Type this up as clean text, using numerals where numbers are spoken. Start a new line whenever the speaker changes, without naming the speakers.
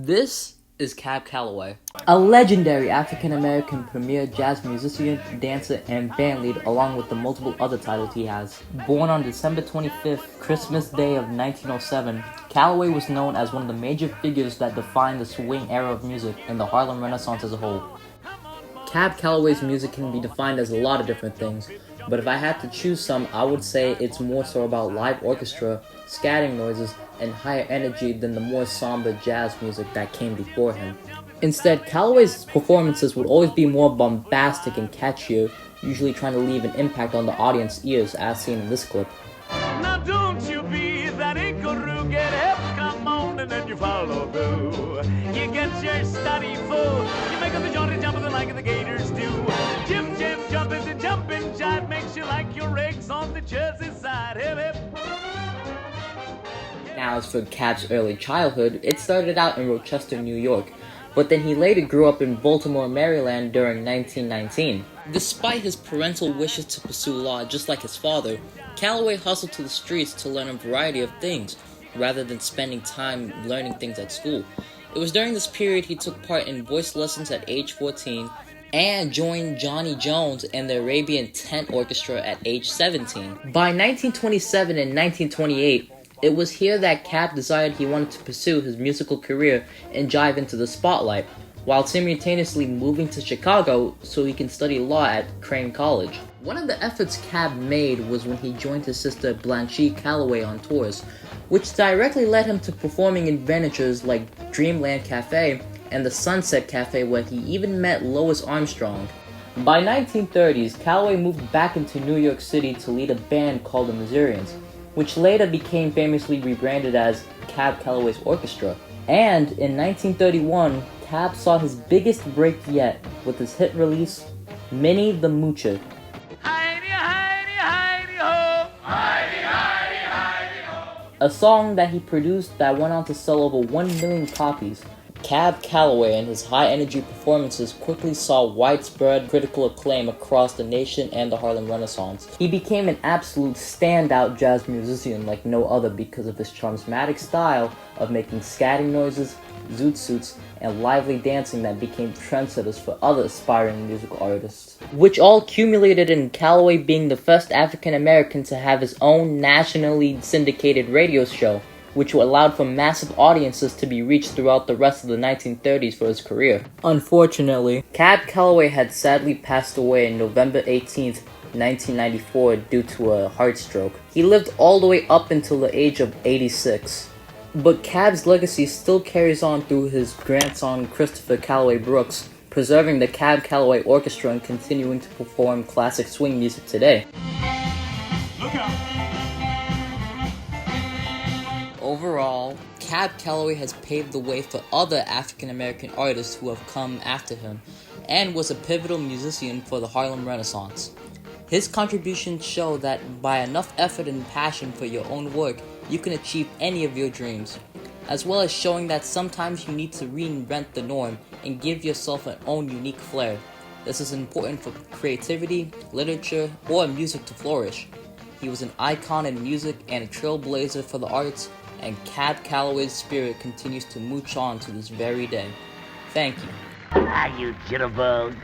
This is Calloway, a legendary African-American premier jazz musician, dancer, and bandleader, along with the multiple other titles he has. Born on December 25th, Christmas Day of 1907, Calloway was known as one of the major figures that defined the swing era of music and the Harlem Renaissance as a whole. Calloway's music can be defined as a lot of different things, but if I had to choose some, I would say it's more so about live orchestra, scatting noises, and higher energy than the more somber jazz music that came before him. Instead, Calloway's performances would always be more bombastic and catchier, usually trying to leave an impact on the audience's ears, as seen in this clip.
Now don't you be that inkaroo, get up, come on, and then you follow through. You get your study full, you make up the jaunty jump like the gators do. Jim, jump into jumping jive, makes you like your eggs on the Jersey side. Hip, hip.
Now, as for Cab's early childhood, it started out in Rochester, New York, but then he later grew up in Baltimore, Maryland during 1919. Despite his parental wishes to pursue law just like his father, Calloway hustled to the streets to learn a variety of things, rather than spending time learning things at school. It was during this period he took part in voice lessons at age 14, and joined Johnny Jones and the Arabian Tent Orchestra at age 17. By 1927 and 1928, it was here that Cab decided he wanted to pursue his musical career and dive into the spotlight, while simultaneously moving to Chicago so he can study law at Crane College. One of the efforts Cab made was when he joined his sister Blanche Calloway on tours, which directly led him to performing in ventures like Dreamland Cafe and the Sunset Cafe, where he even met Louis Armstrong. By 1930s, Calloway moved back into New York City to lead a band called the Missourians, which later became famously rebranded as Calloway's Orchestra. And in 1931, Cab saw his biggest break yet with his hit release, Minnie the Moocher.
Heidi, Heidi, Heidi, ho! Heidi, Heidi, Heidi, ho!
A song that he produced that went on to sell over 1 million copies. Calloway and his high-energy performances quickly saw widespread critical acclaim across the nation and the Harlem Renaissance. He became an absolute standout jazz musician like no other because of his charismatic style of making scatting noises, zoot suits, and lively dancing that became trendsetters for other aspiring musical artists, which all culminated in Calloway being the first African-American to have his own nationally syndicated radio show, which allowed for massive audiences to be reached throughout the rest of the 1930s for his career. Unfortunately, Calloway had sadly passed away on November 18th, 1994 due to a heart stroke. He lived all the way up until the age of 86. But Cab's legacy still carries on through his grandson Christopher Calloway Brooks, preserving the Calloway Orchestra and continuing to perform classic swing music today.
Look out!
Overall, Calloway has paved the way for other African-American artists who have come after him, and was a pivotal musician for the Harlem Renaissance. His contributions show that by enough effort and passion for your own work, you can achieve any of your dreams, as well as showing that sometimes you need to reinvent the norm and give yourself an own unique flair. This is important for creativity, literature, or music to flourish. He was an icon in music and a trailblazer for the arts, and Calloway's spirit continues to mooch on to this very day. Thank you.
You jitterbug.